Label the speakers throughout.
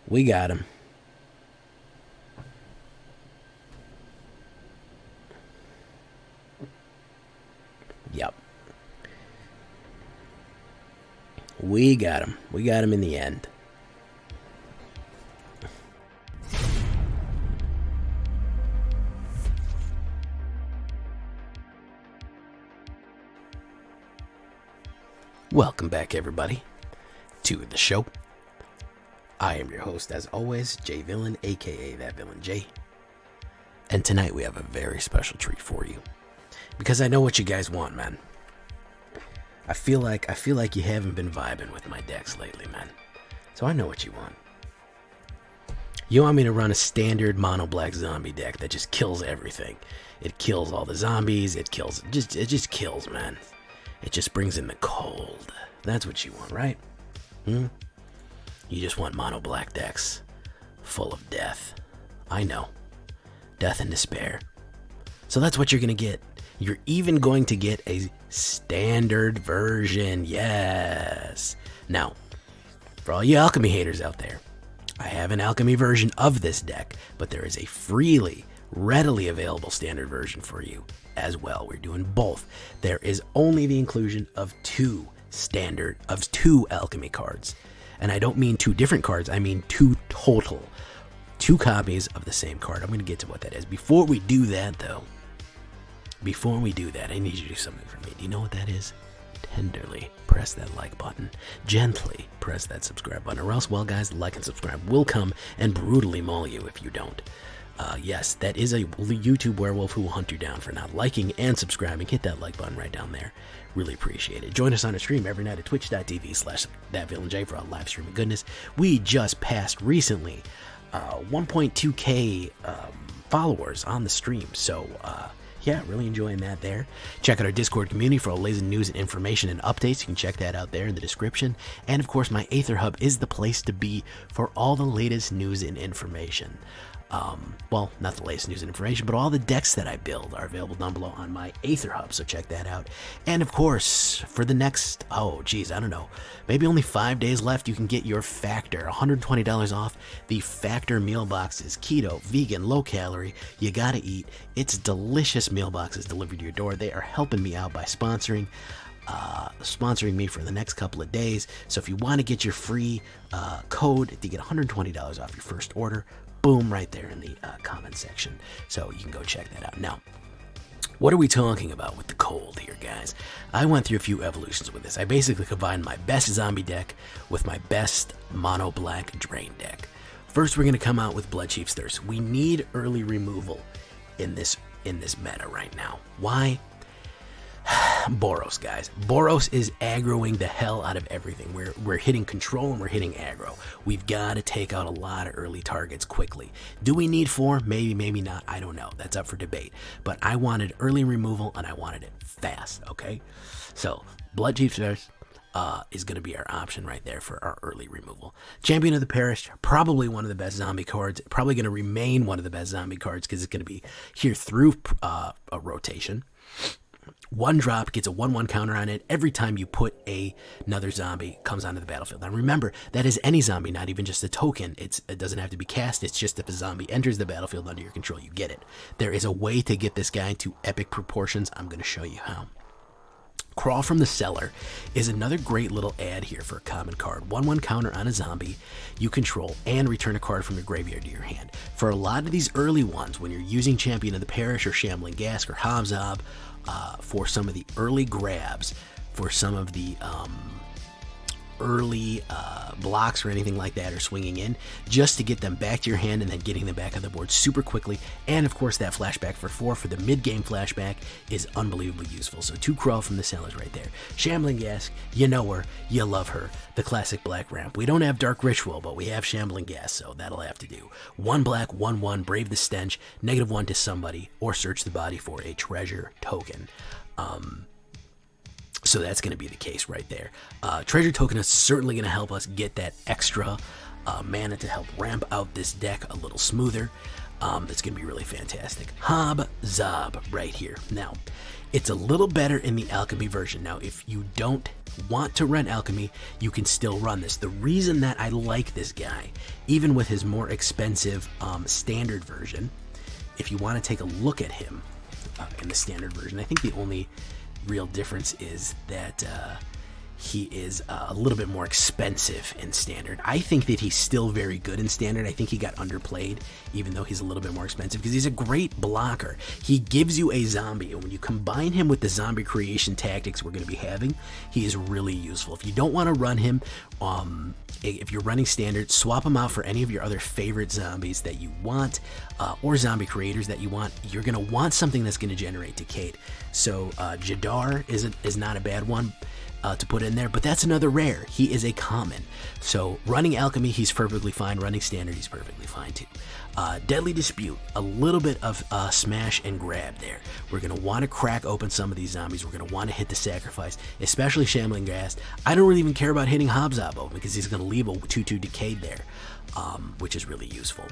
Speaker 1: We got him. Yep. We got him. We got him in the end. Welcome back, everybody, to the show. I am your host, as always, J Villain, aka That Villain J. And tonight we have a very special treat for you, because I know what you guys want, man. I feel like you haven't been vibing with my decks lately, man. So I know what you want. You want me to run a standard mono black zombie deck that just kills everything. It kills all the zombies. It just kills, man. It just brings in the cold. That's what you want, right? You just want mono black decks full of death. I know. Death and despair. So that's what you're going to get. You're even going to get a standard version. Yes. Now, for all you alchemy haters out there, I have an alchemy version of this deck, but there is a readily available standard version for you as well. We're doing both. There is only the inclusion of two alchemy cards. And I don't mean two different cards, I mean two total. Two copies of the same card. I'm going to get to what that is. Before we do that, though, I need you to do something for me. Do you know what that is? Tenderly press that like button. Gently press that subscribe button. Or else, well, guys, like and subscribe will come and brutally maul you if you don't. Yes, that is a YouTube werewolf who will hunt you down for not liking and subscribing. Hit that like button right down there. Really appreciate it. Join us on a stream every night at twitch.tv/thatvillainj for our live streaming goodness. We just passed recently 1.2k followers on the stream. So, yeah, really enjoying that there. Check out our Discord community for all latest news and information and updates. You can check that out there in the description. And, of course, my AetherHub is the place to be for all the latest news and information. Well, not the latest news and information, but all the decks that I build are available down below on my AetherHub, so check that out. And of course, for the next, maybe only 5 days left, you can get your Factor, $120 off. The Factor meal boxes, keto, vegan, low calorie, you gotta eat. It's delicious meal boxes delivered to your door. They are helping me out by sponsoring me for the next couple of days. So if you want to get your free code to get $120 off your first order, boom, right there in the comment section. So you can go check that out. Now, what are we talking about with the cold here, guys? I went through a few evolutions with this. I basically combined my best zombie deck with my best mono black drain deck. First, we're going to come out with Bloodchief's Thirst. We need early removal in this meta right now. Why? Boros, guys. Boros is aggroing the hell out of everything. We're hitting control and we're hitting aggro. We've got to take out a lot of early targets quickly. Do we need 4? Maybe, maybe not. I don't know. That's up for debate. But I wanted early removal and I wanted it fast, okay? So, Bloodchief's Thirst is going to be our option right there for our early removal. Champion of the Parish, probably one of the best zombie cards. Probably going to remain one of the best zombie cards because it's going to be here through a rotation. One drop gets a 1/1 counter on it every time you put another zombie comes onto the battlefield. Now remember, that is any zombie, not even just a token. It doesn't have to be cast. It's just if a zombie enters the battlefield under your control, you get it. There is a way to get this guy to epic proportions. I'm going to show you how. Crawl from the Cellar is another great little ad here for a common card. 1/1 counter on a zombie you control and return a card from your graveyard to your hand. For a lot of these early ones, when you're using Champion of the Parish or Shambling Ghast or Hobzob, for some of the early grabs, for some of the early blocks or anything like that, or swinging in, just to get them back to your hand and then getting them back on the board super quickly. And of course, that flashback for 4 for the mid-game flashback is unbelievably useful. So 2 Crawl from the Cellars right there. Shambling Ghast, you know her, you love her, the classic black ramp. We don't have Dark Ritual, but we have Shambling Ghast, so that'll have to do. 1 black, 1/1, Brave the Stench, -1 to somebody, or search the body for a treasure token. So that's going to be the case right there. Treasure Token is certainly going to help us get that extra mana to help ramp out this deck a little smoother. That's going to be really fantastic. Hob Zob right here. Now, it's a little better in the Alchemy version. Now, if you don't want to run Alchemy, you can still run this. The reason that I like this guy, even with his more expensive standard version, if you want to take a look at him in the standard version, I think the only real difference is that he is a little bit more expensive in standard. I think that he's still very good in standard. I think he got underplayed, even though he's a little bit more expensive, because he's a great blocker. He gives you a zombie, and when you combine him with the zombie creation tactics we're going to be having, he is really useful. If you don't want to run him, if you're running standard, swap him out for any of your other favorite zombies that you want, or zombie creators that you want. You're going to want something that's going to generate Decayed. So Jadar is not a bad one to put in there, but that's another rare. He is a common. So running Alchemy, he's perfectly fine. Running standard, he's perfectly fine too. Deadly Dispute, a little bit of smash and grab there. We're going to want to crack open some of these zombies. We're going to want to hit the sacrifice, especially Shambling Ghast. I don't really even care about hitting Hob Zob open because he's going to leave a 2/2 Decayed there, which is really useful.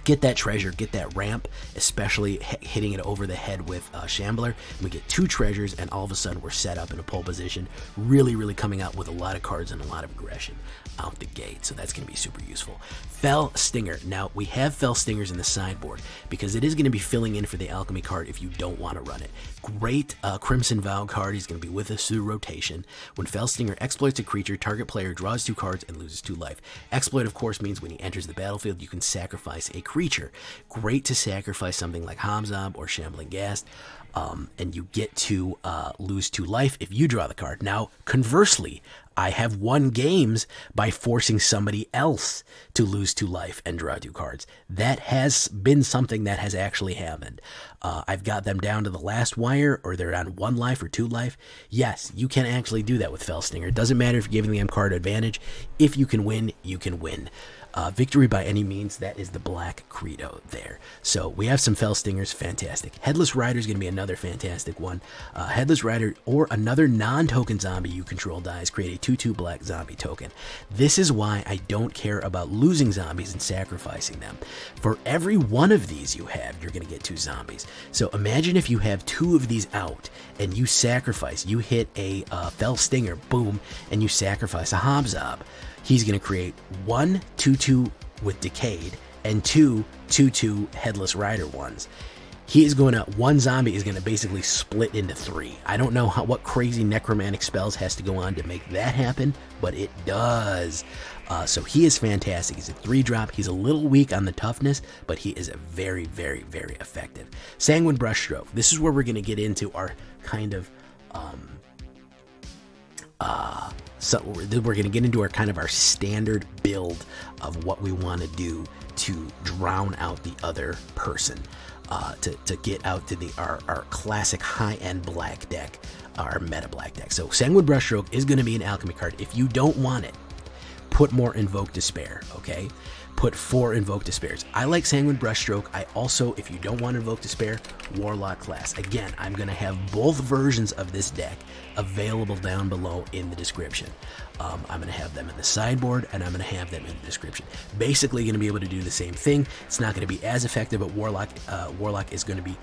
Speaker 1: Get that treasure, get that ramp, especially hitting it over the head with Shambler. And we get 2 treasures, and all of a sudden we're set up in a pole position, really coming out with a lot of cards and a lot of aggression out the gate. So that's going to be super useful. Fell Stinger. Now, we have Fell Stingers in the sideboard because it is going to be filling in for the Alchemy card if you don't want to run it. Great Crimson Vow card. He's going to be with us through rotation. When Fell Stinger exploits a creature, target player draws 2 cards and loses 2 life. Exploit, of course, means when he enters the battlefield, you can sacrifice a creature. Great to sacrifice something like Hob Zob or Shambling Ghast, and you get to lose 2 life if you draw the card. Now, conversely, I have won games by forcing somebody else to lose 2 life and draw 2 cards. That has been something that has actually happened. I've got them down to the last wire, or they're on 1 life or 2 life. Yes, you can actually do that with Fell Stinger. It doesn't matter if you're giving them card advantage. If you can win, you can win. Victory by any means, that is the black credo there. So we have some Fell Stingers, fantastic. Headless Rider is going to be another fantastic one. Headless Rider or another non-token zombie you control dies, create a 2/2 black zombie token. This is why I don't care about losing zombies and sacrificing them. For every one of these you have, you're going to get 2 zombies. So imagine if you have 2 of these out and you sacrifice, you hit a Fell Stinger, boom, and you sacrifice a Hob Zob. He's going to create 1 2/2 with Decayed and 2 2/2 Headless Rider ones. He is going to, 1 zombie is going to basically split into 3. I don't know what crazy necromantic spells has to go on to make that happen, but it does. So he is fantastic. He's a 3-drop. He's a little weak on the toughness, but he is a very effective. Sanguine Brushstroke. This is where we're going to get into our kind of so we're going to get into our kind of our standard build of what we want to do to drown out the other person, to get out to our classic high-end black deck, our meta black deck. So Sanguine Brushstroke is going to be an Alchemy card. If you don't want it, put more Invoke Despair, okay? Put 4 Invoke Despairs. I like Sanguine Brushstroke. I also, if you don't want Invoke Despair, Warlock Class. Again, I'm going to have both versions of this deck available down below in the description. I'm going to have them in the sideboard, and I'm going to have them in the description. Basically going to be able to do the same thing. It's not going to be as effective, but Warlock is going to be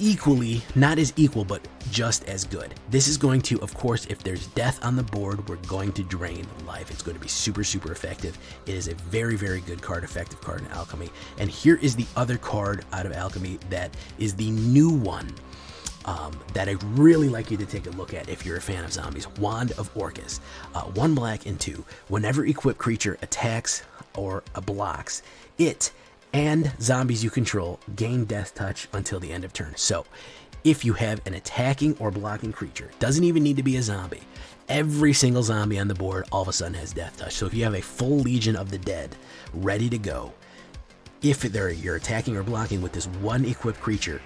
Speaker 1: equally, not as equal, but just as good. This is going to, of course, if there's death on the board, we're going to drain life. It's going to be super effective. It is a very good card, effective card in Alchemy. And here is the other card out of Alchemy that is the new one that I'd really like you to take a look at if you're a fan of zombies. Wand of Orcus. 1 black and 2. Whenever equipped creature attacks or blocks, it and zombies you control gain death touch until the end of turn. So if you have an attacking or blocking creature, doesn't even need to be a zombie, every single zombie on the board all of a sudden has death touch. So if you have a full Legion of the Dead ready to go, if you're attacking or blocking with this 1 equipped creature,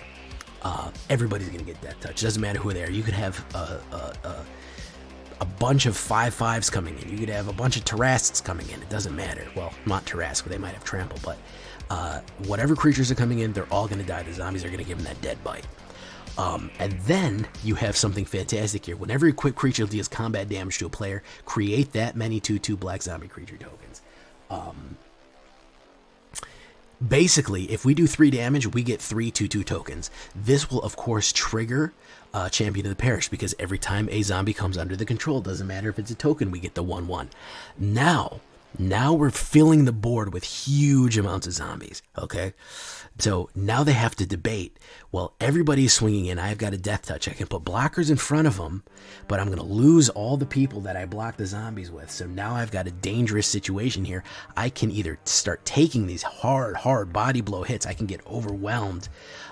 Speaker 1: everybody's going to get death touch. Doesn't matter who they are. You could have a bunch of 5/5s coming in. You could have a bunch of Tarrasques coming in. It doesn't matter. Well, not Tarrasque, they might have trample, but whatever creatures are coming in, they're all going to die. The zombies are going to give them that dead bite. And then you have something fantastic here. Whenever a equipped creature deals combat damage to a player, create that many 2/2 black zombie creature tokens. Basically, if we do 3 damage, we get 3 2/2 tokens. This will, of course, trigger Champion of the Parish, because every time a zombie comes under the control, doesn't matter if it's a token, we get the 1/1. Now we're filling the board with huge amounts of zombies, okay? So now they have to debate, well, everybody's swinging in, I've got a death touch, I can put blockers in front of them, but I'm going to lose all the people that I block the zombies with. So now I've got a dangerous situation here. I can either start taking these hard body blow hits, I can get overwhelmed,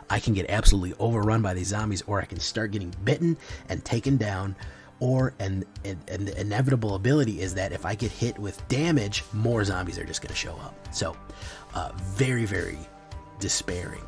Speaker 1: I can get absolutely overrun by these zombies, or I can start getting bitten and taken down. Or and the inevitable ability is that if I get hit with damage, more zombies are just going to show up. So very, very despairing.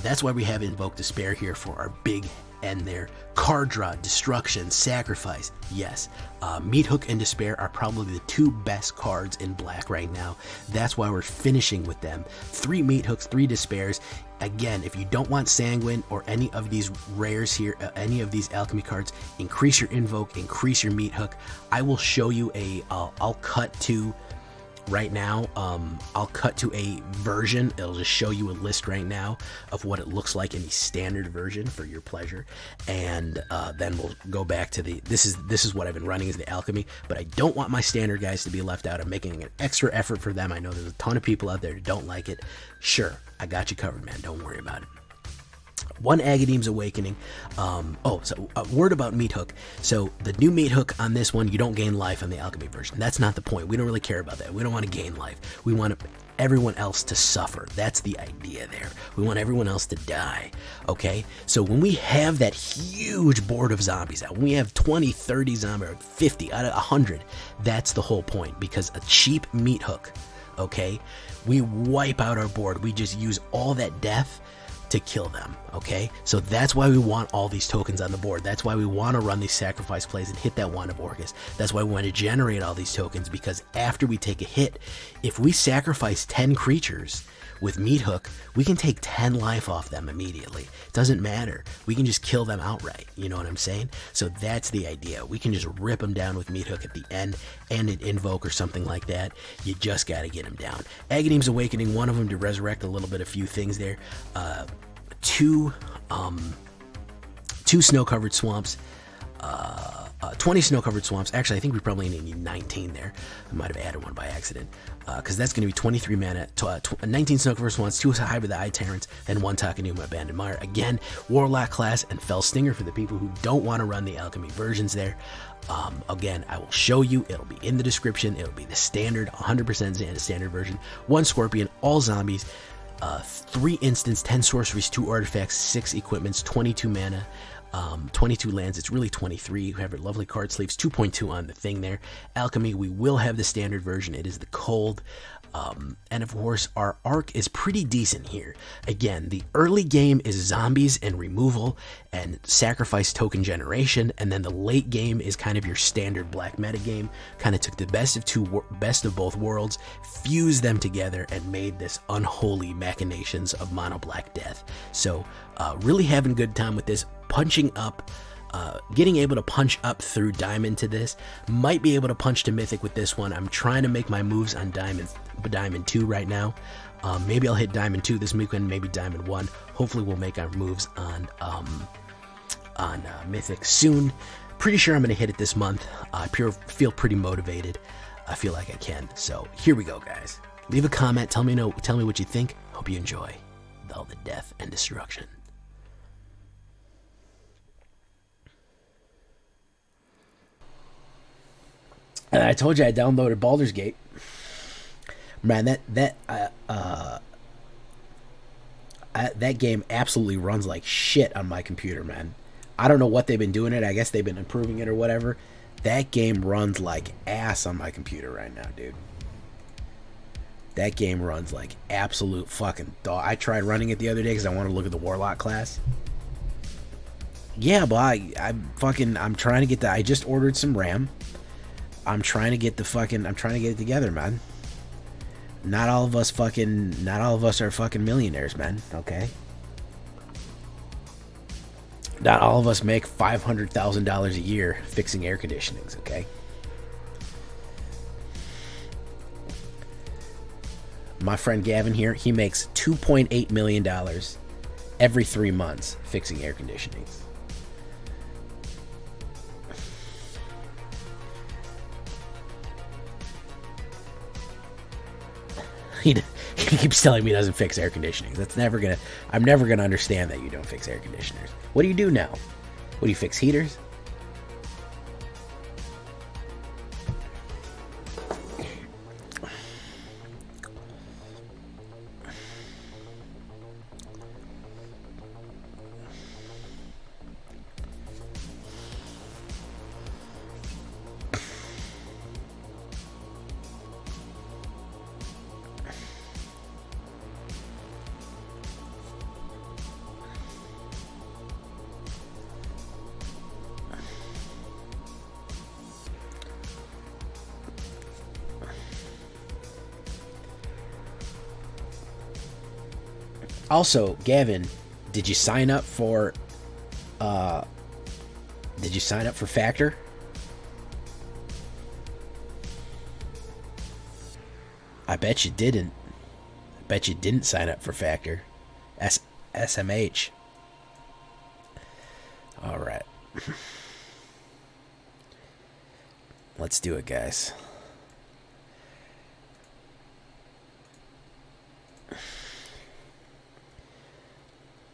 Speaker 1: That's why we have Invoke Despair here for our big end there. Card draw, destruction, sacrifice. Yes, Meathook and Despair are probably the 2 best cards in black right now. That's why we're finishing with them. 3 Meathooks, 3 Despairs. Again, if you don't want Sanguine or any of these rares here, any of these alchemy cards, increase your Invoke, increase your Meathook. I will show you I'll cut to right now. I'll cut to a version. It'll just show you a list right now of what it looks like in the standard version for your pleasure, and then we'll go back to this is what I've been running, is the alchemy. But I don't want my standard guys to be left out. I'm making an extra effort for them. I know there's a ton of people out there who don't like it. Sure, I got you covered, man. Don't worry about it. 1 Agadeem's Awakening. So a word about Meathook. So the new Meathook on this one, you don't gain life on the alchemy version. That's not the point. We don't really care about that. We don't want to gain life. We want everyone else to suffer. That's the idea there. We want everyone else to die. Okay? So when we have that huge board of zombies out, when we have 20, 30 zombies, or 50 out of 100, that's the whole point. Because a cheap Meathook, okay, we wipe out our board. We just use all that death to kill them, okay? So that's why we want all these tokens on the board. That's why we want to run these sacrifice plays and hit that Wand of Orcus. That's why we want to generate all these tokens, because after we take a hit, if we sacrifice 10 creatures with Meathook, we can take 10 life off them immediately. It doesn't matter. We can just kill them outright. You know what I'm saying? So that's the idea. We can just rip them down with Meathook at the end and an Invoke or something like that. You just got to get them down. Agadeem's Awakening, one of them to resurrect a few things there. 2 snow-covered swamps. 20 snow-covered swamps. Actually, I think we probably need 19 there. I might have added one by accident. Because that's going to be 23 mana, 19 snow-covered swamps, 2 Hive with the Eye Tyrants, and 1 Takenuma Abandoned Mire. Again, Warlock Class and Fell Stinger for the people who don't want to run the alchemy versions there. Again, I will show you. It'll be in the description. It'll be the standard, 100% standard version. 1 Scorpion, all zombies. 3 instants, 10 sorceries, 2 artifacts, 6 equipments, 22 mana, 22 lands. It's really 23. You have your lovely card sleeves, 2.2 on the thing there. Alchemy, we will have the standard version. It is the cold. And of course, our arc is pretty decent here. Again, the early game is zombies and removal and sacrifice token generation, and then the late game is kind of your standard black meta game. Kind of took the best of both worlds, fused them together, and made this unholy machinations of mono black death. So, really having a good time with this. Punching up. Getting able to punch up through Diamond to this. Might be able to punch to Mythic with this one. I'm trying to make my moves on Diamond 2 right now. Maybe I'll hit Diamond 2 this weekend, maybe Diamond 1. Hopefully we'll make our moves on Mythic soon. Pretty sure I'm going to hit it this month. I feel pretty motivated. I feel like I can. So here we go, guys. Leave a comment. Tell me what you think. Hope you enjoy all the death and destruction. And I told you I downloaded Baldur's Gate. Man, that game absolutely runs like shit on my computer, man. I don't know what they've been doing it. I guess they've been improving it or whatever. That game runs like ass on my computer right now, dude. That game runs like absolute fucking dog. I tried running it the other day because I want to look at the Warlock class. Yeah, but I'm trying to get I just ordered some RAM. I'm trying to get it together, man. Not all of us are fucking millionaires, man, okay? Not all of us make $500,000 a year fixing air conditionings, okay? my friend Gavin here, he makes $2.8 million every 3 months fixing air conditioning. He keeps telling me he doesn't fix air conditioning. I'm never gonna understand that you don't fix air conditioners. What do you do now? What do you fix, heaters? Also, Gavin, did you sign up for Factor? I bet you didn't. I bet you didn't sign up for Factor. SMH. All right. Let's do it, guys.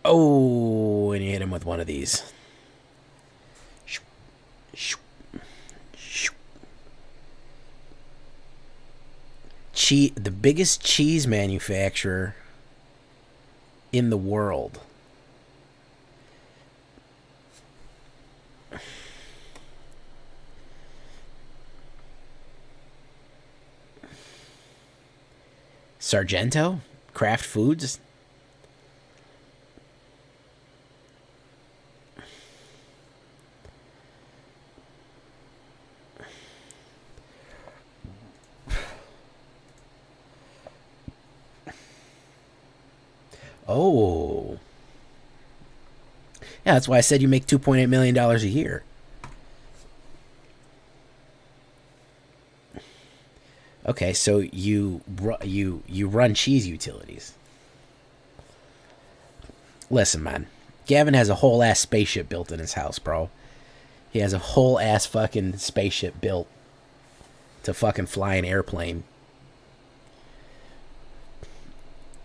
Speaker 1: Oh, and you hit him with one of these. The biggest cheese manufacturer in the world. Sargento? Kraft Foods? Oh. Yeah, that's why I said you make $2.8 million a year. Okay, so you run cheese utilities. Listen, man. Gavin has a whole ass spaceship built in his house, bro. He has a whole ass fucking spaceship built to fucking fly an airplane.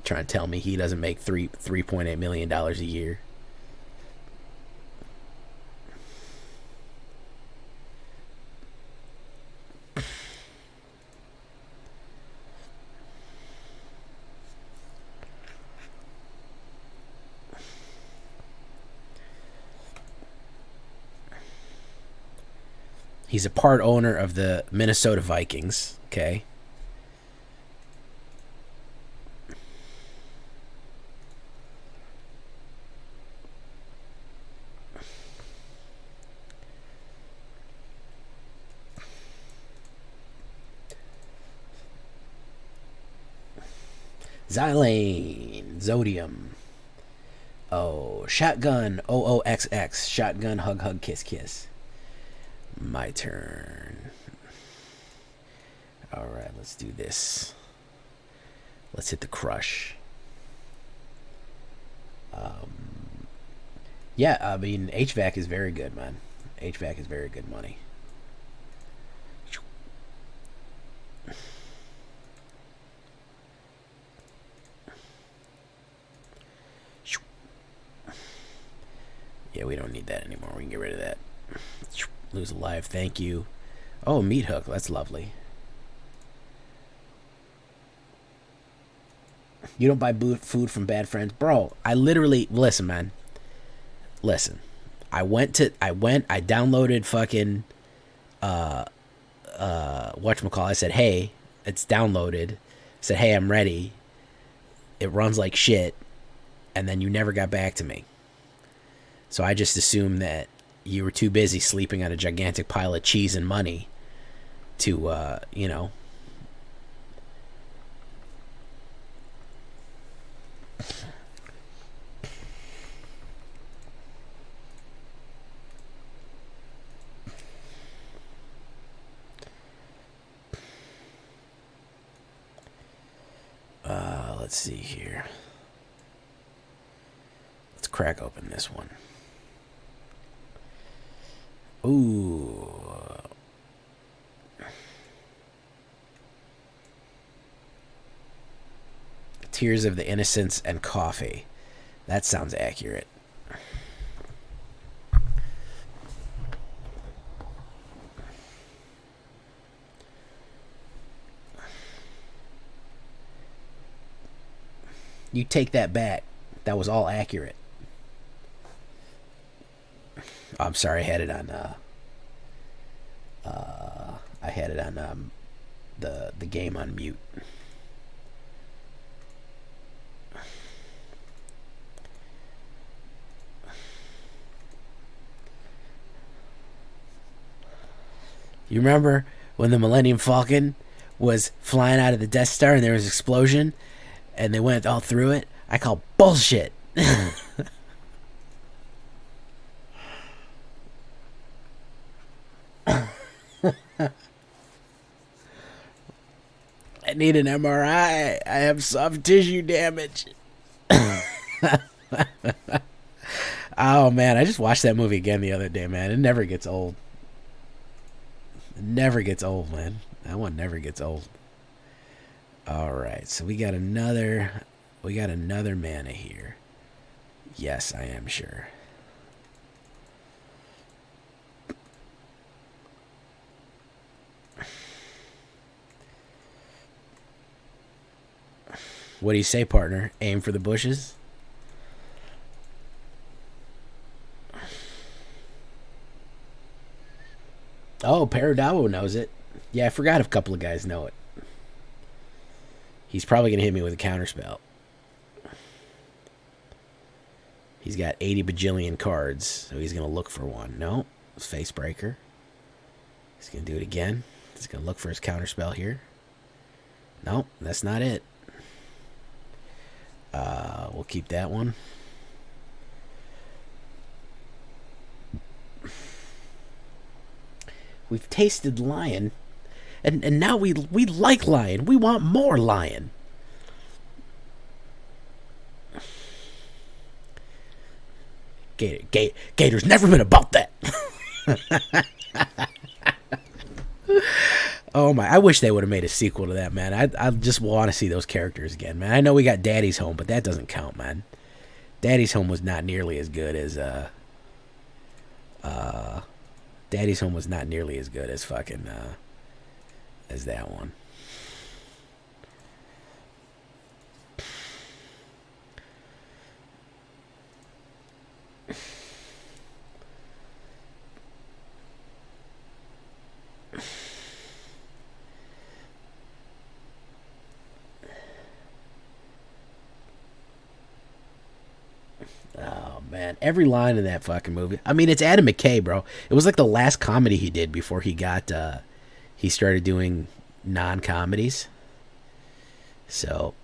Speaker 1: Trying to tell me he doesn't make $3.8 million a year. He's a part owner of the Minnesota Vikings, okay? Xylane, Zodium. Oh, Shotgun, OOXX. Shotgun, Hug, Hug, Kiss, Kiss. My turn. Alright, let's do this. Let's hit the crush. Yeah, I mean, HVAC is very good, man. HVAC is very good money. Yeah, we don't need that anymore. We can get rid of that. Lose a life, thank you. Oh, Meathook, that's lovely. You don't buy food from bad friends? Bro, I literally... Listen, man. Listen. I downloaded fucking... whatchamacallit. I said, hey, it's downloaded. I said, hey, I'm ready. It runs like shit. And then you never got back to me. So I just assumed that you were too busy sleeping on a gigantic pile of cheese and money to, you know. Let's see here. Let's crack open this one. Ooh. Tears of the Innocents and Coffee. That sounds accurate. You take that back. That was all accurate. Oh, I'm sorry, I had it on the game on mute. You remember when the Millennium Falcon was flying out of the Death Star and there was an explosion and they went all through it? I call bullshit. I need an MRI. I have soft tissue damage. Oh, man. I just watched that movie again the other day, man. It never gets old. It never gets old, man. That one never gets old. All right. So we got another mana here. Yes, I am sure. What do you say, partner? Aim for the bushes? Oh, Paradawo knows it. Yeah, I forgot if a couple of guys know it. He's probably going to hit me with a counterspell. He's got 80 bajillion cards, so he's going to look for one. No, it's Facebreaker. He's going to do it again. He's going to look for his counterspell here. No, that's not it. We'll keep that one. We've tasted lion, and now we like lion. We want more lion. Gator's never been about that. Oh my! I wish they would have made a sequel to that, man. I just want to see those characters again, man. I know we got Daddy's Home, but that doesn't count, man. Daddy's Home was not nearly as good as Daddy's Home was not nearly as good as fucking as that one. Oh, man. Every line in that fucking movie. I mean, it's Adam McKay, bro. It was like the last comedy he did before he got, he started doing non-comedies. So.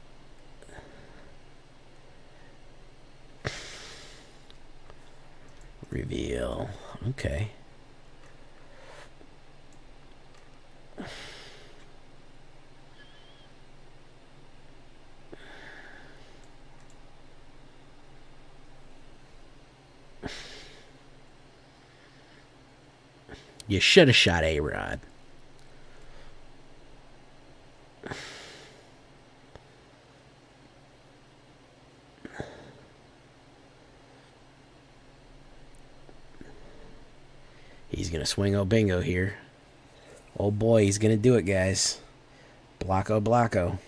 Speaker 1: Reveal. Okay. You should have shot A-Rod. He's going to swing Bingo here. Oh boy, he's going to do it, guys. Blocko.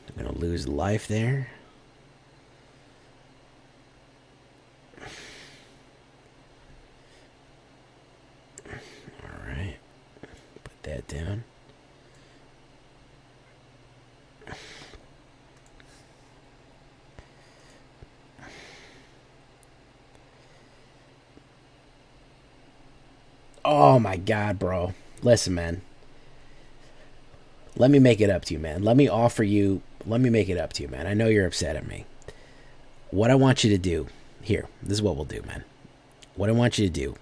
Speaker 1: I'm going to lose life there. Alright. Put that down. Oh my god, bro. Listen, man. Let me make it up to you, man. Let me make it up to you, man. I know you're upset at me. What I want you to do, here, this is what we'll do, man. What I want you to do,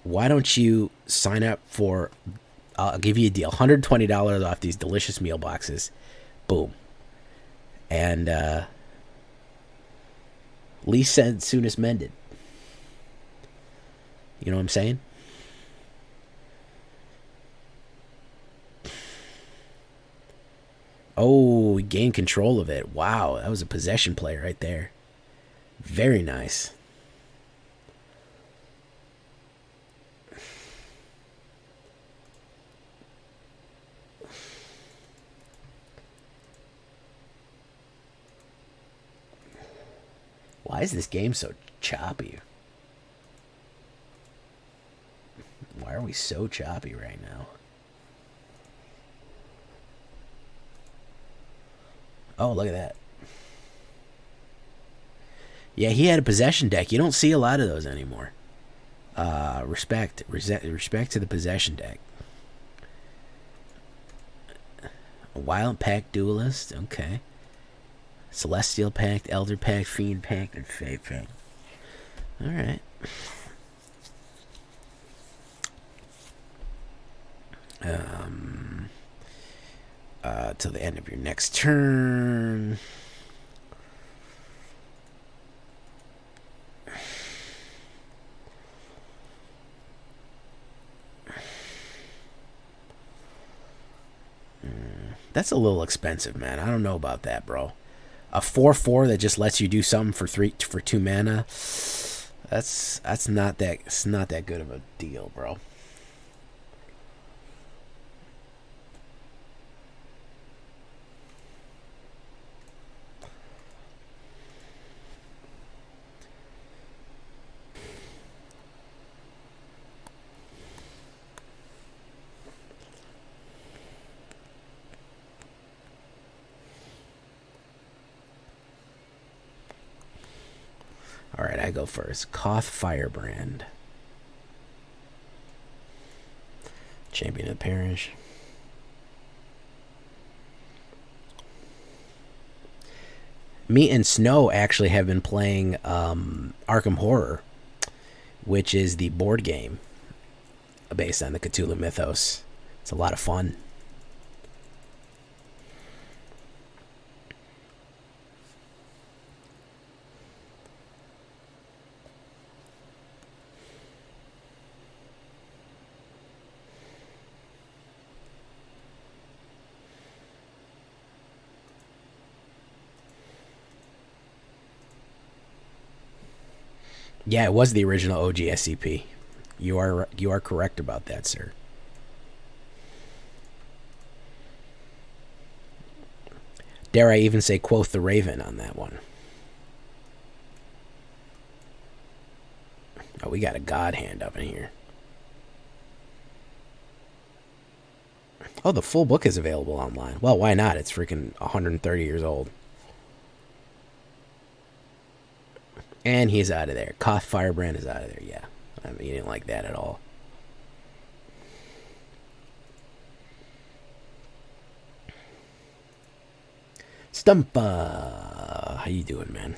Speaker 1: why don't you sign up for, I'll give you a deal, $120 off these delicious meal boxes. Boom. And least said, soonest mended. You know what I'm saying? Oh, he gained control of it. Wow, that was a possession play right there. Very nice. Why is this game so choppy? Why are we so choppy right now? Oh, look at that. Yeah, he had a possession deck. You don't see a lot of those anymore. Respect to the possession deck. A Wild Pact Duelist. Okay. Celestial Pact, Elder Pact, Fiend Pact, and Fate Pact. Alright. Till the end of your next turn. That's a little expensive, man. I don't know about that, bro. A 4/4 that just lets you do something for 2 mana. That's not that. It's not that good of a deal, bro. Alright, I go first. Koth Firebrand. Champion of the Parish. Me and Snow actually have been playing Arkham Horror, which is the board game based on the Cthulhu mythos. It's a lot of fun. Yeah, it was the original OG SCP. You are correct about that, sir. Dare I even say quoth the Raven on that one. Oh, we got a god hand up in here. Oh, the full book is available online. Well, why not? It's freaking 130 years old. And he's out of there. Koth Firebrand is out of there, yeah. I mean, he didn't like that at all. STUMFA! How you doing, man?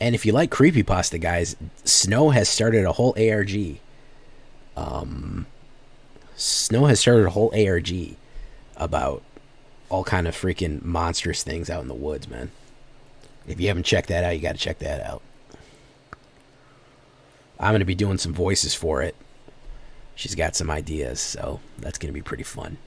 Speaker 1: And if you like creepypasta, guys, Snow has started a whole ARG. Snow has started a whole ARG about all kind of freaking monstrous things out in the woods, man. If you haven't checked that out, you got to check that out. I'm going to be doing some voices for it. She's got some ideas, so that's going to be pretty fun.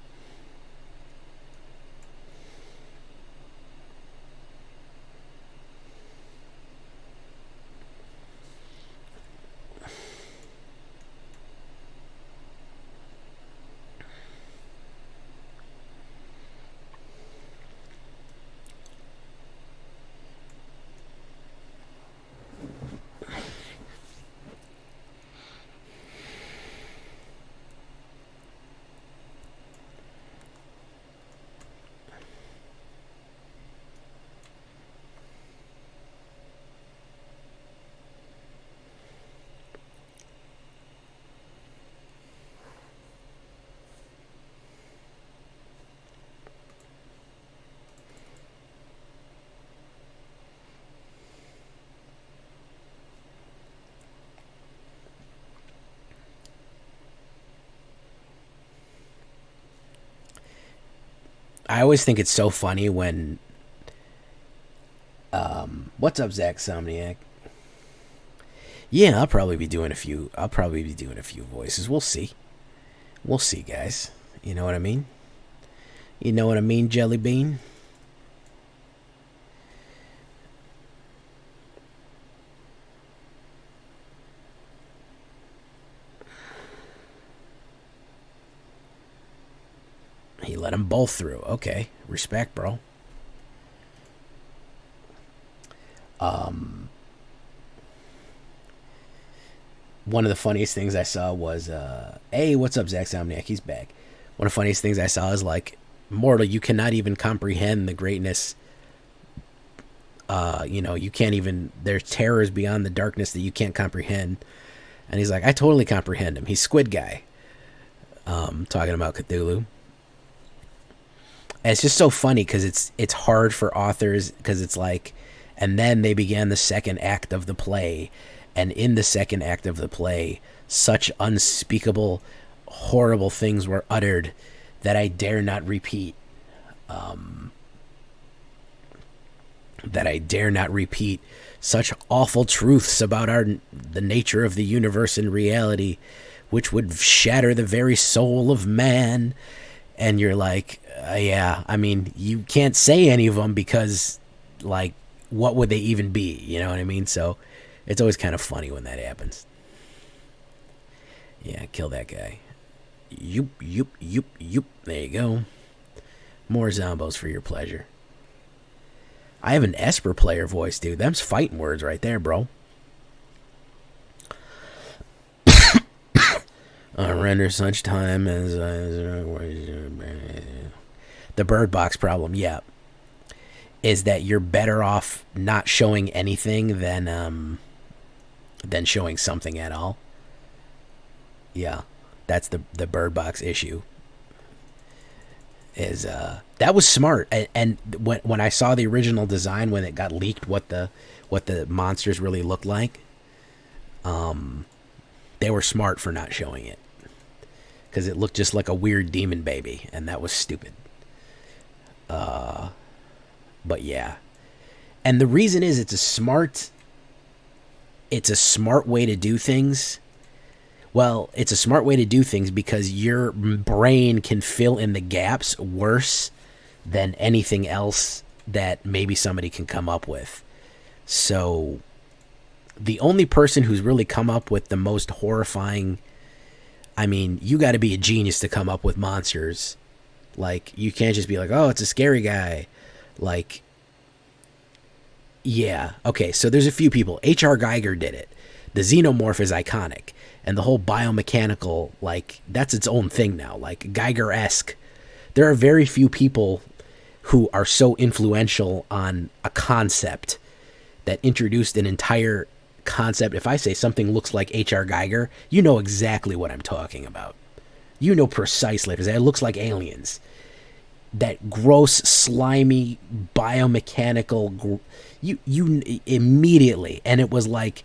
Speaker 1: I always think it's so funny when what's up, Zach Somniac? Yeah, I'll probably be doing a few voices. We'll see. We'll see, guys. You know what I mean? You know what I mean, Jelly Bean? He let them both through. Okay. Respect, bro. One of the funniest things I saw was, hey, what's up, Zach Somniac? He's back. One of the funniest things I saw is, like, mortal, you cannot even comprehend the greatness. You can't even, there's terrors beyond the darkness that you can't comprehend. And he's like, I totally comprehend him. He's Squid Guy. Talking about Cthulhu. And it's just so funny because it's hard for authors because it's like, and then they began the second act of the play. And in the second act of the play, such unspeakable, horrible things were uttered that I dare not repeat. Such awful truths about the nature of the universe and reality, which would shatter the very soul of man. And you're like, yeah, I mean, you can't say any of them because, like, what would they even be? You know what I mean? So it's always kind of funny when that happens. Yeah, kill that guy. Yoop, yoop, yoop, yoop. There you go. More zombos for your pleasure. I have an Esper player voice, dude. Them's fighting words right there, bro. Render such time as... the bird box problem, yeah. Is that you're better off not showing anything than showing something at all. Yeah, that's the bird box issue. Is that was smart, and when I saw the original design when it got leaked, what the monsters really looked like, they were smart for not showing it because it looked just like a weird demon baby, and that was stupid. But yeah, and the reason is it's a smart way to do things. Well, it's a smart way to do things because your brain can fill in the gaps worse than anything else that maybe somebody can come up with. So the only person who's really come up with the most horrifying, I mean, you got to be a genius to come up with monsters. Like, you can't just be like, oh, it's a scary guy. Like, yeah. Okay, so there's a few people. H.R. Geiger did it. The xenomorph is iconic. And the whole biomechanical, like, that's its own thing now. Like, Geiger-esque. There are very few people who are so influential on a concept that introduced an entire concept. If I say something looks like H.R. Geiger, you know exactly what I'm talking about. You know precisely, because it looks like aliens. That gross, slimy, biomechanical, you immediately, and it was like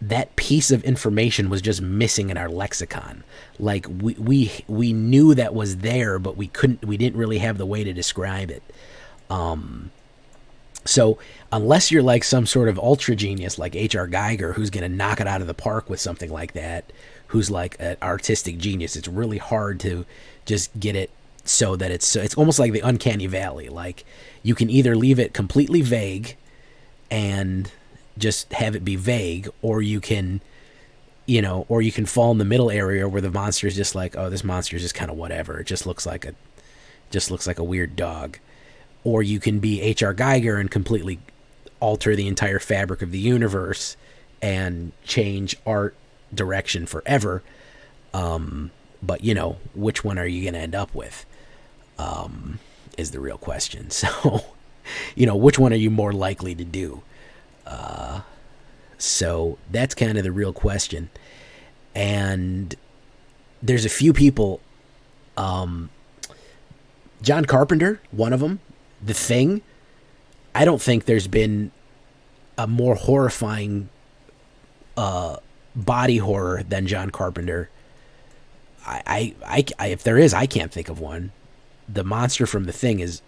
Speaker 1: that piece of information was just missing in our lexicon. Like we knew that was there, but we didn't really have the way to describe it. So unless you're like some sort of ultra genius like H.R. Geiger, who's going to knock it out of the park with something like that, who's like an artistic genius, it's really hard to just get it so that it's almost like the uncanny valley. Like, you can either leave it completely vague and just have it be vague, or you can fall in the middle area where the monster is just like, oh, this monster is just kind of whatever. It just looks like a weird dog. Or you can be H.R. Geiger and completely alter the entire fabric of the universe and change art direction forever. But, which one are you going to end up with? Is the real question. So, which one are you more likely to do? So that's kind of the real question. And there's a few people, John Carpenter, one of them, The Thing. I don't think there's been a more horrifying body horror than John Carpenter. I if there is, I can't think of one. the monster from the thing is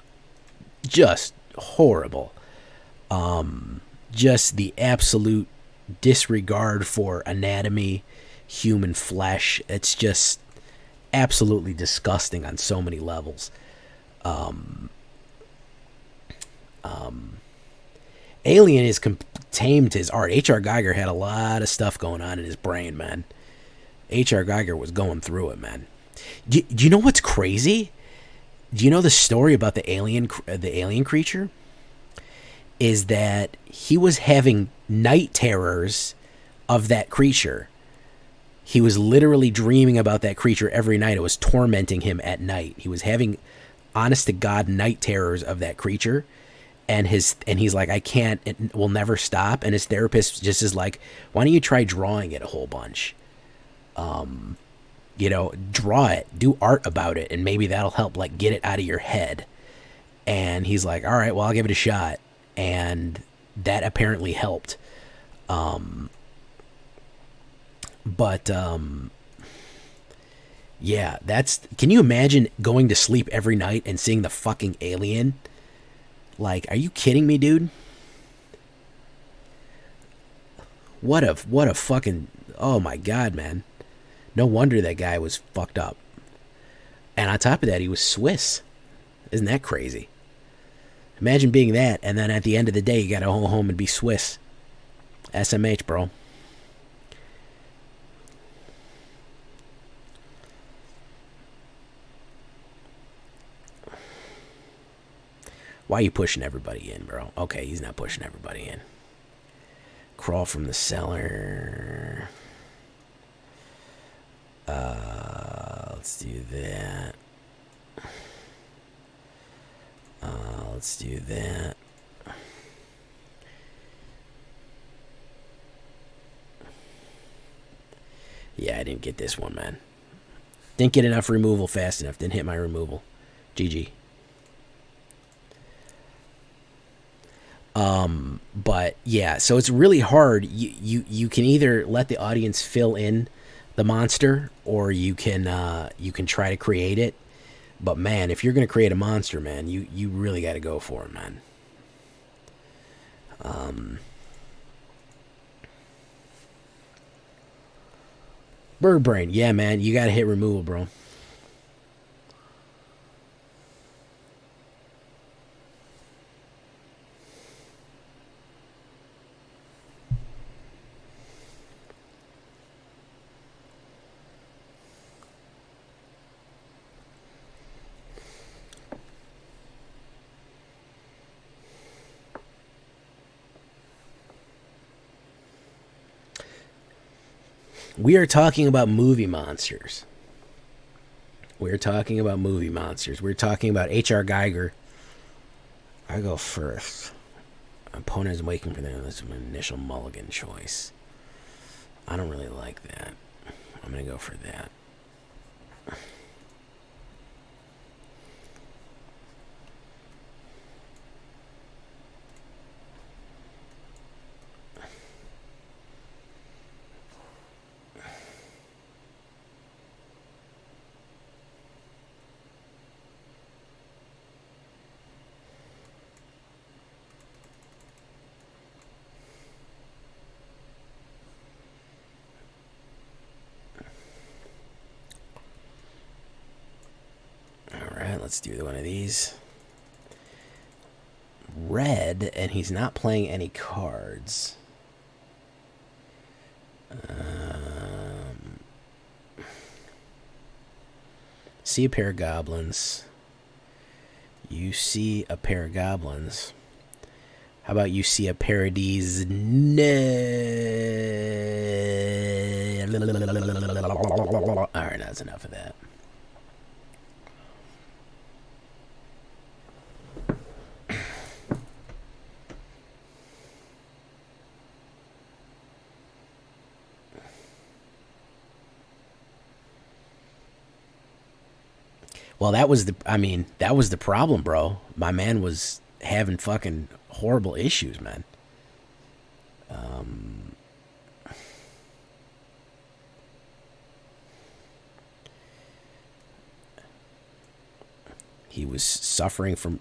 Speaker 1: just horrible. Just the absolute disregard for anatomy, human flesh. It's just absolutely disgusting on so many levels. Alien is tamed his art. H.R. Geiger had a lot of stuff going on in his brain, man. H.R. Geiger was going through it, man. Do you know what's crazy? Do you know the story about the alien creature? Is that he was having night terrors of that creature. He was literally dreaming about that creature every night. It was tormenting him at night. He was having, honest to God, night terrors of that creature. And he's like, I can't, it will never stop. And his therapist just is like, why don't you try drawing it a whole bunch? You know, draw it, do art about it, and maybe that'll help, like, get it out of your head. And he's like, all right, well, I'll give it a shot. And that apparently helped. Yeah, can you imagine going to sleep every night and seeing the fucking alien? Like, are you kidding me, dude? What a fucking, oh my God, man. No wonder that guy was fucked up. And on top of that, he was Swiss. Isn't that crazy? Imagine being that, and then at the end of the day, you gotta go home and be Swiss. SMH, bro. Why are you pushing everybody in, bro? Okay, he's not pushing everybody in. Crawl from the cellar. Let's do that. Let's do that. Yeah, I didn't get this one, man. Didn't get enough removal fast enough. Didn't hit my removal. GG. But yeah, so it's really hard. You can either let the audience fill in the monster, or you can try to create it. But man, if you're gonna create a monster, man, you really got to go for it, man. Bird brain, yeah, man, you got to hit removal, bro. We are talking about movie monsters. We're talking about movie monsters. We're talking about H.R. Geiger. I go first. Opponent is waiting for their initial mulligan choice. I don't really like that. I'm going to go for that. Let's do one of these. Red, and he's not playing any cards. See a pair of goblins. You see a pair of goblins. How about you see a pair of these? Alright, that's enough of that. Well, that was the problem, bro. My man was having fucking horrible issues, man. He was suffering from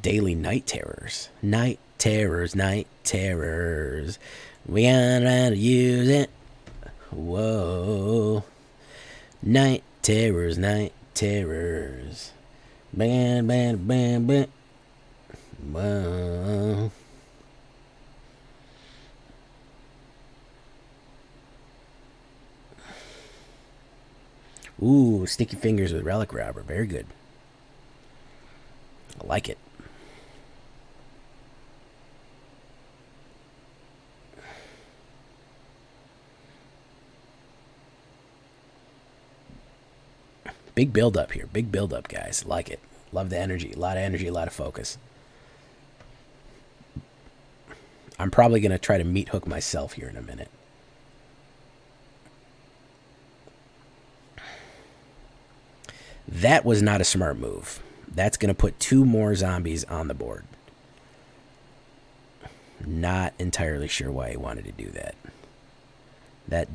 Speaker 1: daily night terrors. Night terrors, night terrors. We gotta use it. Whoa. Night terrors, night terrors. Bam, bam, bam, bam. Whoa. Ooh, sticky fingers with Relic Robber. Very good. I like it. Big build up here. Big build up, guys. Like it. Love the energy. A lot of energy, a lot of focus. I'm probably going to try to Meathook myself here in a minute. That was not a smart move. That's going to put 2 more zombies on the board. Not entirely sure why he wanted to do that. That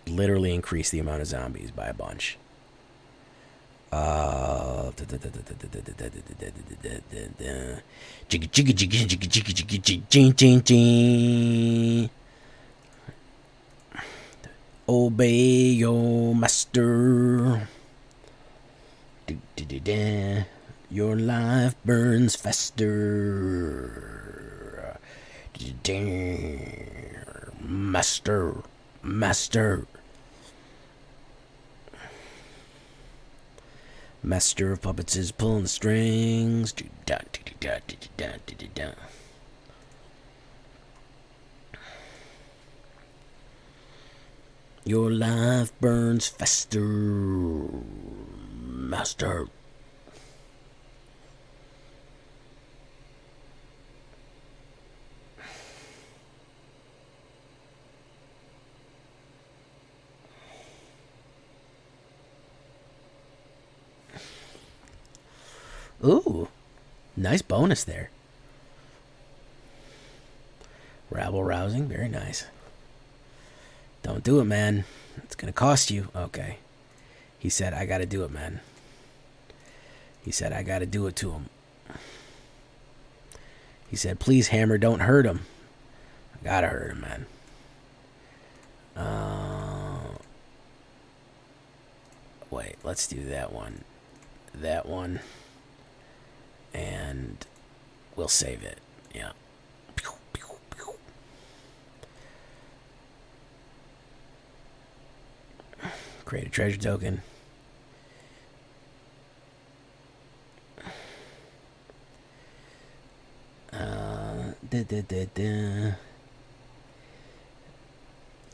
Speaker 1: literally increased the amount of zombies by a bunch. Obey your master. Your life burns faster. Master, master. Master of Puppets is pulling the strings. Your life burns faster, master. Ooh, nice bonus there. Rabble rousing, very nice. Don't do it, man. It's gonna cost you. Okay. He said, I gotta do it, man. He said, I gotta do it to him. He said, please, Hammer, don't hurt him. I gotta hurt him, man. Wait, let's do that one. That one. And we'll save it. Yeah. Create a treasure token.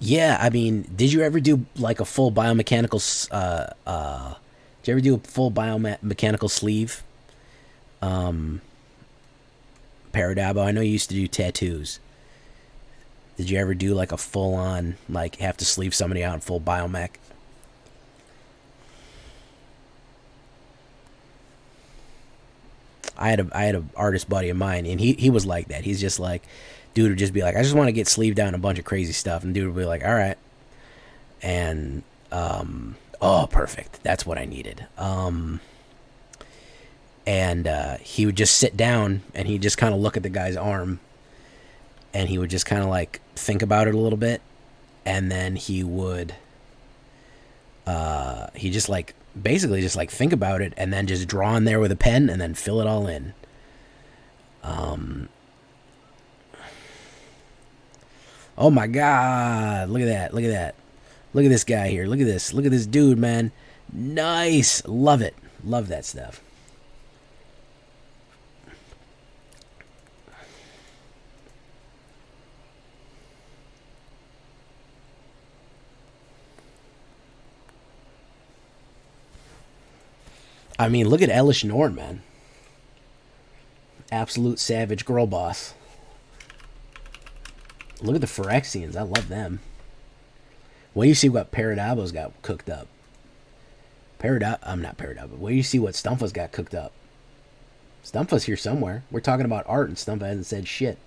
Speaker 1: Yeah, I mean, did you ever do like a full biomechanical did you ever do a full biomechanical sleeve? Paradabo, I know you used to do tattoos. Did you ever do like a full on, like have to sleeve somebody out in full biomech? I had a artist buddy of mine, and he was like that. He's just like, dude would just be like, I just want to get sleeved down a bunch of crazy stuff, and dude would be like, all right, and oh, perfect, that's what I needed. And he would just sit down, and he'd just kind of look at the guy's arm, and he would just kind of like think about it a little bit, and then he would he just like basically just like think about it and then just draw in there with a pen and then fill it all in. Oh my god, look at that, look at that, look at this guy here, look at this dude, man. Nice, love it, love that stuff. I mean, look at Elesh Norn, man. Absolute savage girl boss. Look at the Phyrexians. I love them. When you see what Paradabo's got cooked up. I'm not Paradabo. When you see what STUMFA's got cooked up. STUMFA's here somewhere. We're talking about art and STUMFA hasn't said shit.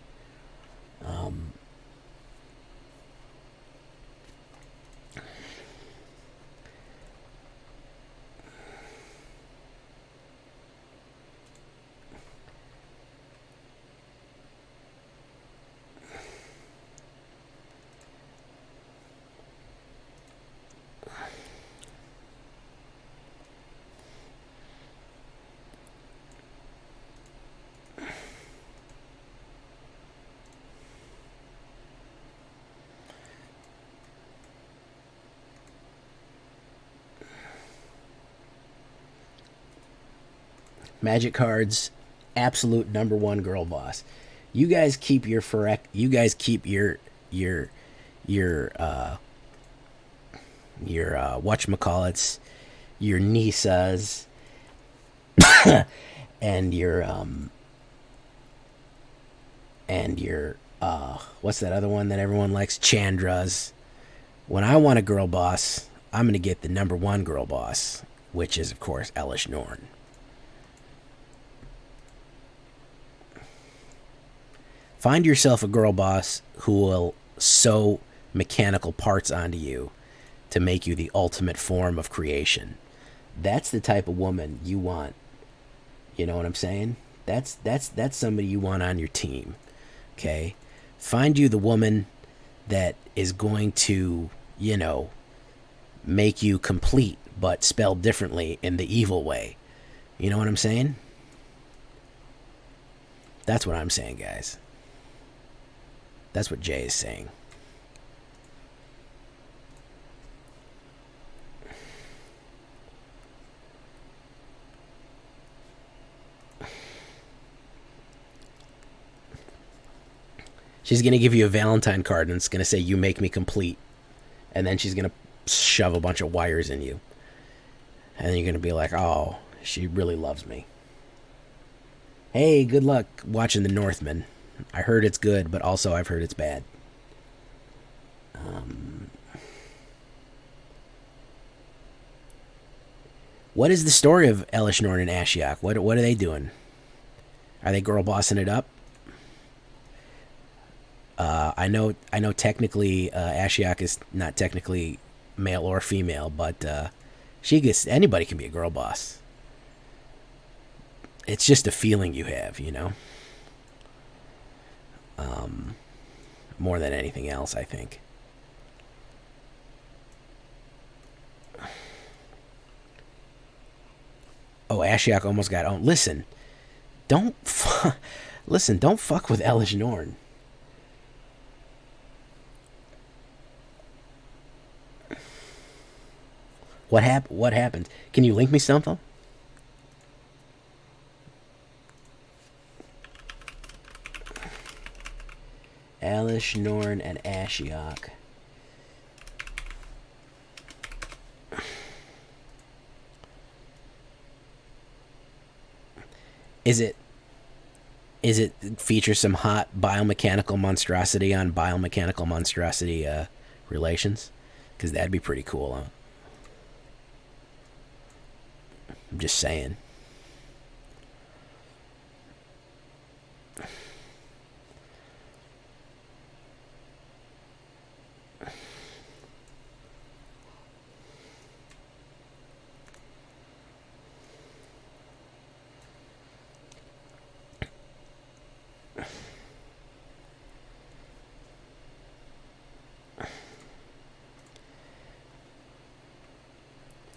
Speaker 1: Magic cards, absolute number one girl boss. You guys keep your whatchamacallits, your Nisas, and your what's that other one that everyone likes? Chandras. When I want a girl boss, I'm gonna get the number one girl boss, which is of course Elesh Norn. Find yourself a girl boss who will sew mechanical parts onto you to make you the ultimate form of creation. That's the type of woman you want. You know what I'm saying? That's somebody you want on your team. Okay? Find you the woman that is going to, you know, make you complete, but spelled differently in the evil way. You know what I'm saying? That's what I'm saying, guys. That's what Jay is saying. She's going to give you a Valentine card and it's going to say, "You make me complete." And then she's going to shove a bunch of wires in you. And then you're going to be like, "Oh, she really loves me." Hey, good luck watching The Northman. I heard it's good, but also I've heard it's bad. What is the story of Elesh Norn and Ashiok? What are they doing? Are they girl bossing it up? I know technically Ashiok is not technically male or female, but anybody can be a girl boss. It's just a feeling you have, you know? More than anything else, I think. Oh, Ashiok almost got owned. Listen, don't fuck with Elesh Norn. What happened? Can you link me something? Elesh Norn and Ashiok. Is it feature some hot biomechanical monstrosity on biomechanical monstrosity relations? Because that'd be pretty cool, huh? I'm just saying.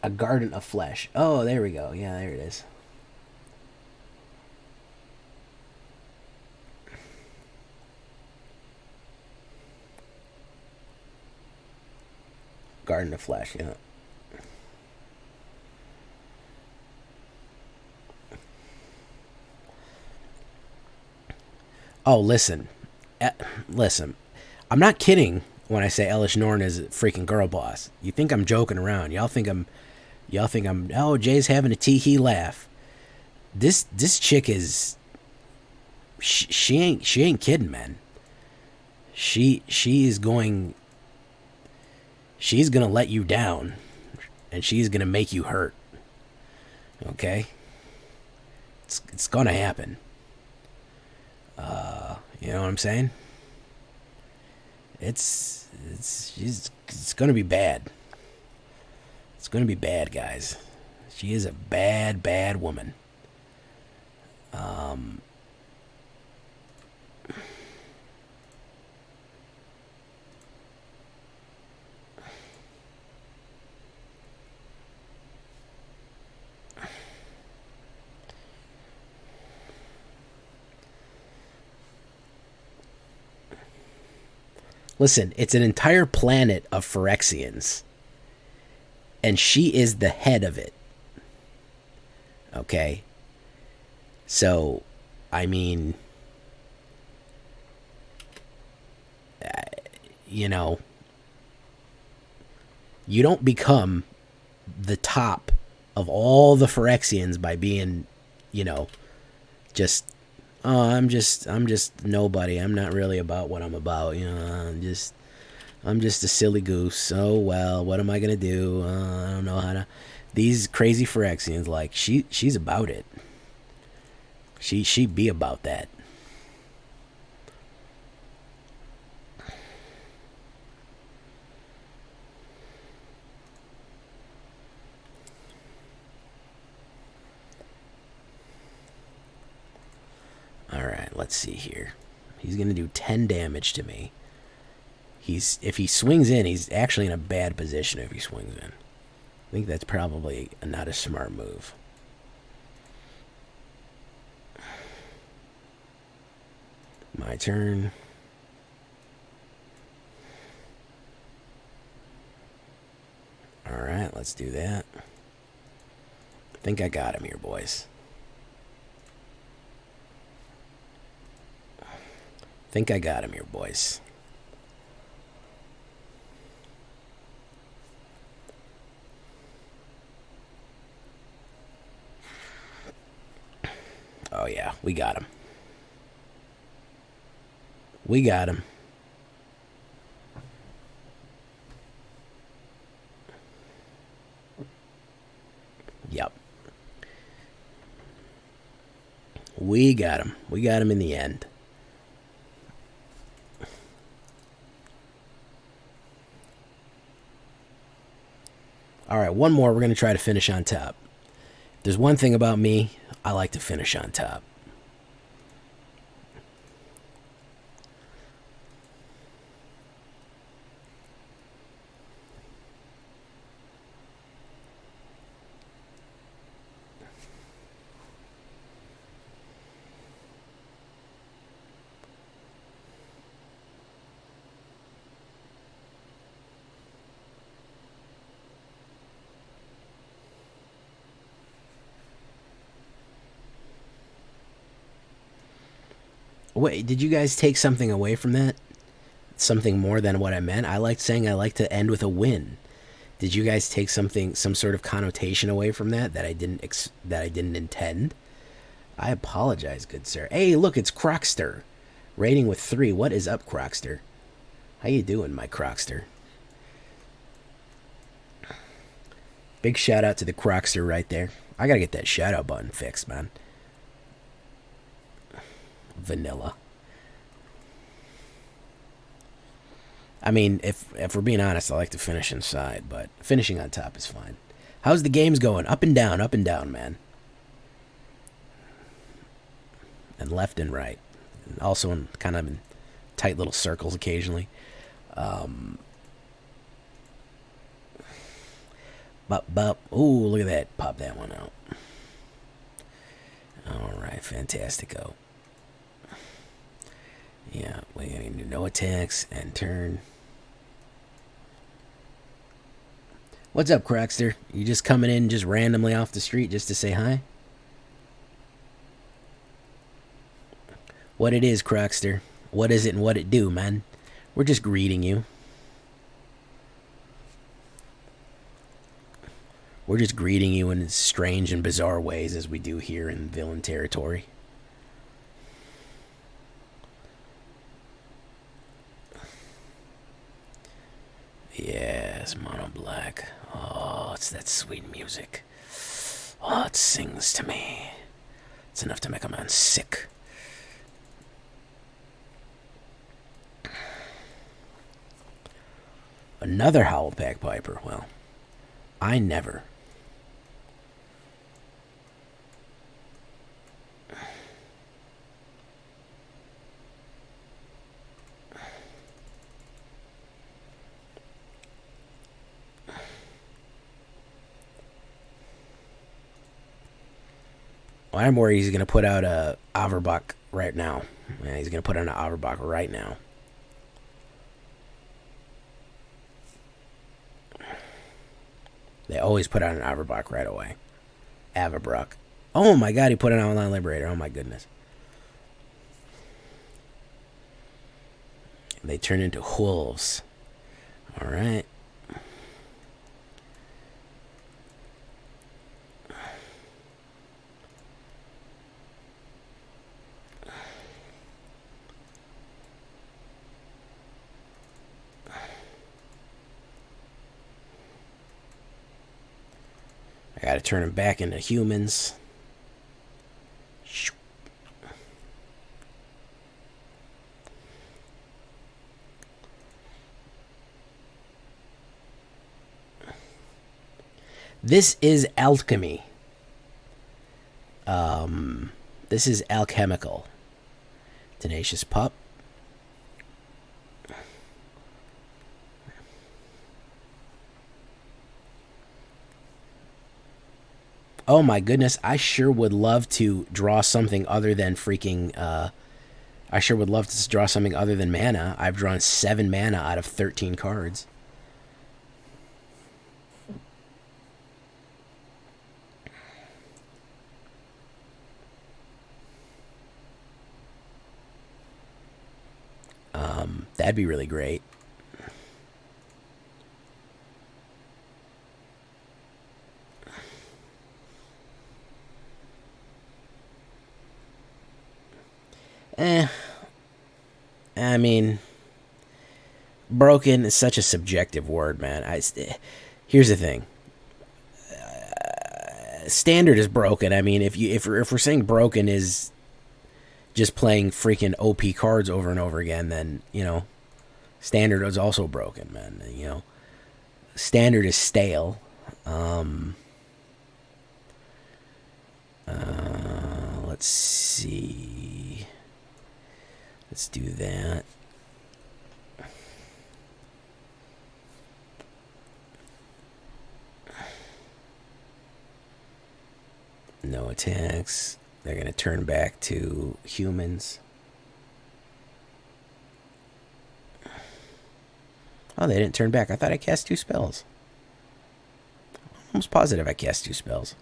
Speaker 1: A Garden of Flesh. Oh, there we go. Yeah, there it is. Garden of Flesh, yeah. Oh, listen. Listen. I'm not kidding when I say Elesh Norn is a freaking girl boss. You think I'm joking around. Y'all think I'm, oh, Jay's having a tee-hee laugh. This chick is, she ain't kidding, man. She's gonna let you down, and she's gonna make you hurt. Okay? It's gonna happen. You know what I'm saying? It's gonna be bad. It's gonna be bad, guys. She is a bad woman. Listen, it's an entire planet of Phyrexians, and she is the head of it. Okay? So, I mean, you know, you don't become the top of all the Phyrexians by being, you know, just, oh, I'm just nobody. I'm not really about what I'm about. You know, I'm just a silly goose. Oh well, what am I gonna do? I don't know how to. These crazy Phyrexians, like she's about it. She be about that. Alright, let's see here. He's going to do 10 damage to me. If he swings in, he's actually in a bad position if he swings in. I think that's probably not a smart move. My turn. Alright, let's do that. I think I got him here, boys. Think I got him here, boys. Oh yeah, we got him. We got him. Yep. We got him. We got him in the end. Alright, one more. We're going to try to finish on top. There's one thing about me. I like to finish on top. Wait, did you guys take something away from that? Something more than what I meant? I liked saying I like to end with a win. Did you guys take some sort of connotation away from that I didn't intend? I apologize, good sir. Hey, look, it's Crocster. Rating with 3. What is up, Crocster? How you doing, my Crocster? Big shout out to the Crocster right there. I gotta get that shout out button fixed, man. Vanilla. I mean, if we're being honest, I like to finish inside, but finishing on top is fine. How's the games going? Up and down, man. And left and right. And also in kind of in tight little circles occasionally. Ooh, look at that. Pop that one out. Alright, fantastico. Yeah, we're gonna do no attacks and turn. What's up, Crockster? You just coming in just randomly off the street just to say hi? What it is, Crockster? What is it and what it do, man? We're just greeting you. We're just greeting you in strange and bizarre ways as we do here in villain territory. Yes, mono black. Oh, it's that sweet music. Oh, it sings to me. It's enough to make a man sick. Another Howlpack Piper. Well, I never. I'm worried he's going to put out a Averbach right now. Yeah, he's going to put out an Averbach right now. They always put out an Averbach right away. Averbach. Oh my god, he put an Online Liberator. Oh my goodness. They turn into wolves. Alright. I gotta turn them back into humans. This is Alchemy. This is alchemical. Tenacious Pup. Oh my goodness, I sure would love to draw something other than freaking, I sure would love to draw something other than mana. I've drawn 7 mana out of 13 cards. That'd be really great. I mean, broken is such a subjective word, man. Here's the thing. Standard is broken. I mean, if we're saying broken is just playing freaking OP cards over and over again, then, you know, standard is also broken, man. You know, standard is stale. Let's see. Let's do that. No attacks. They're going to turn back to humans. Oh, they didn't turn back. I thought I cast 2 spells. I'm almost positive I cast 2 spells.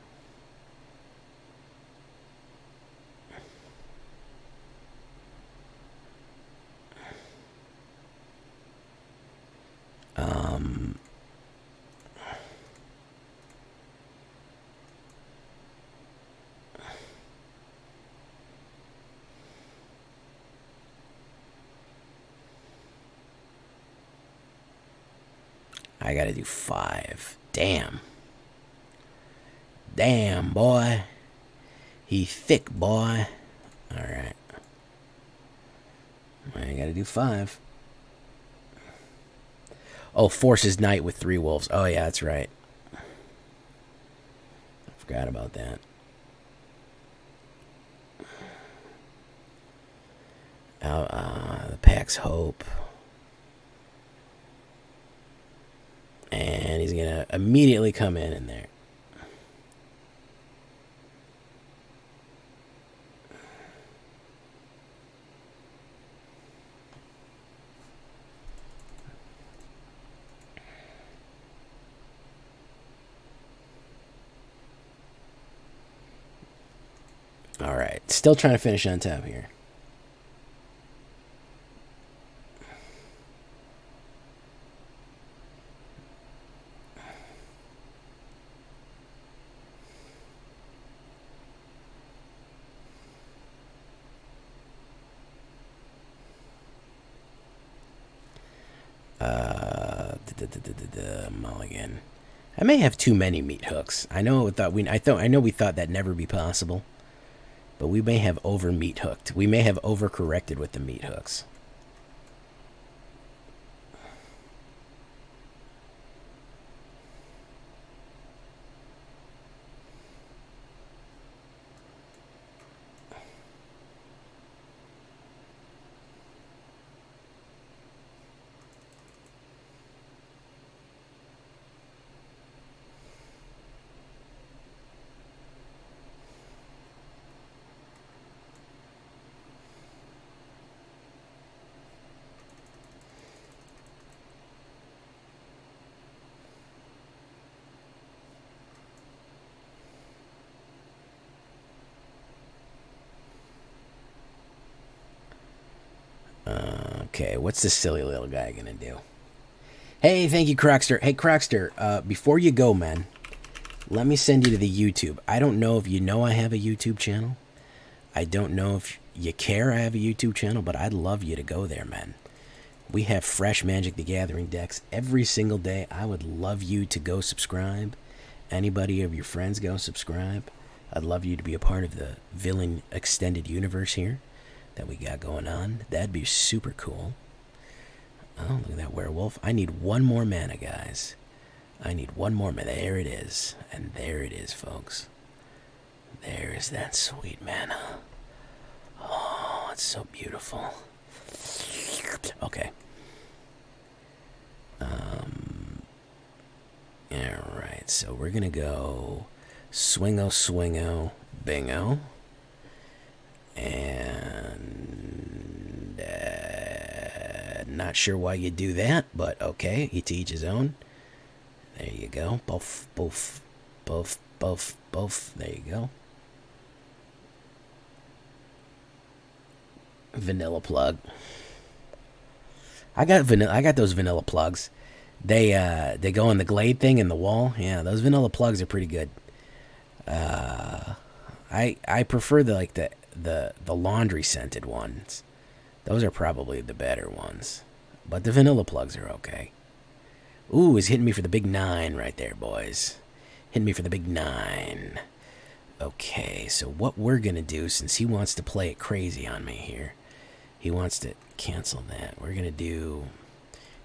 Speaker 1: I gotta do 5. Damn. Damn, boy. He thick, boy. Alright. I gotta do 5. Oh, forces Knight with 3 wolves. Oh, yeah, that's right. I forgot about that. The Pack's Hope. And he's going to immediately come in there. All right. Still trying to finish on top here. Mulligan. I may have too many Meathooks. I know we thought that'd never be possible, but we may have over Meathooked. We may have overcorrected with the Meathooks. Okay, what's this silly little guy gonna do? Hey, thank you, Crocster. Hey, Crocster, before you go, man, let me send you to the YouTube. I don't know if you know I have a YouTube channel. I don't know if you care I have a YouTube channel, but I'd love you to go there, man. We have fresh Magic the Gathering decks every single day. I would love you to go subscribe. Anybody of your friends go subscribe. I'd love you to be a part of the Villain extended universe here that we got going on. That'd be super cool. Oh, look at that werewolf. I need one more mana, guys. I need one more mana. There it is. And there it is, folks. There is that sweet mana. Oh, it's so beautiful. Okay. Alright, so we're gonna go swingo, bingo. And not sure why you do that, but okay, to each his own. There you go. Both. There you go. Vanilla plug. I got those vanilla plugs. They go in the glade thing in the wall. Yeah, those vanilla plugs are pretty good. I prefer the laundry scented ones. Those are probably the better ones. But the vanilla plugs are okay. Ooh, he's hitting me for the big 9 right there, boys. Hitting me for the big 9. Okay, so what we're going to do, since he wants to play it crazy on me here, he wants to cancel that. We're going to do...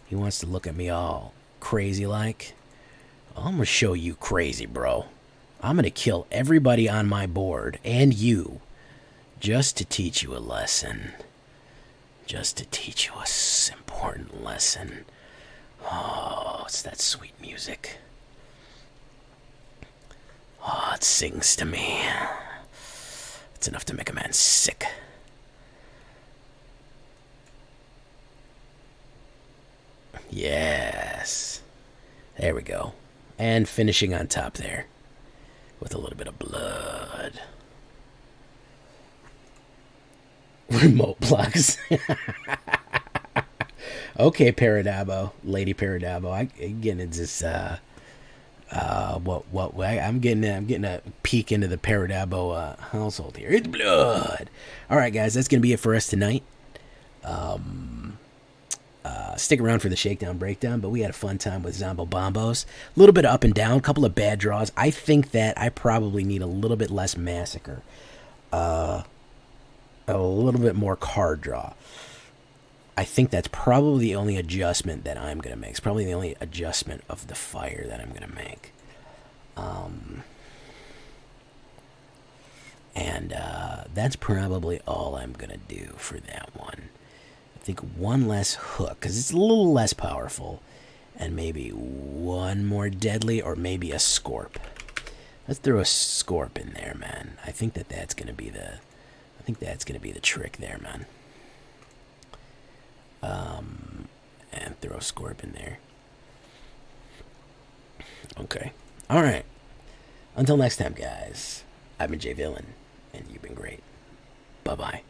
Speaker 1: He wants to look at me all crazy-like. I'm going to show you crazy, bro. I'm going to kill everybody on my board, and you, just to teach you a lesson. Just to teach you a important lesson. Oh, it's that sweet music. Oh, it sings to me. It's enough to make a man sick. Yes. There we go. And finishing on top there with a little bit of blood. Remote plugs. Okay, Paradabo, Lady Paradabo. I'm getting this. I'm getting a peek into the Paradabo household here. It's blood. All right, guys, that's gonna be it for us tonight. Stick around for the shakedown breakdown, but we had a fun time with Zombo Bombos. A little bit up and down, a couple of bad draws. I think that I probably need a little bit less Massacre, a little bit more card draw. I think that's probably the only adjustment that I'm going to make. It's probably the only adjustment of the fire that I'm going to make. That's probably all I'm going to do for that one. I think one less hook, because it's a little less powerful. And maybe one more deadly, or maybe a Scorp. Let's throw a Scorp in there, man. I think that's going to be the... I think that's going to be the trick there, man. And throw a Scorp in there. Okay. Alright. Until next time, guys. I've been Jay Villain, and you've been great. Bye-bye.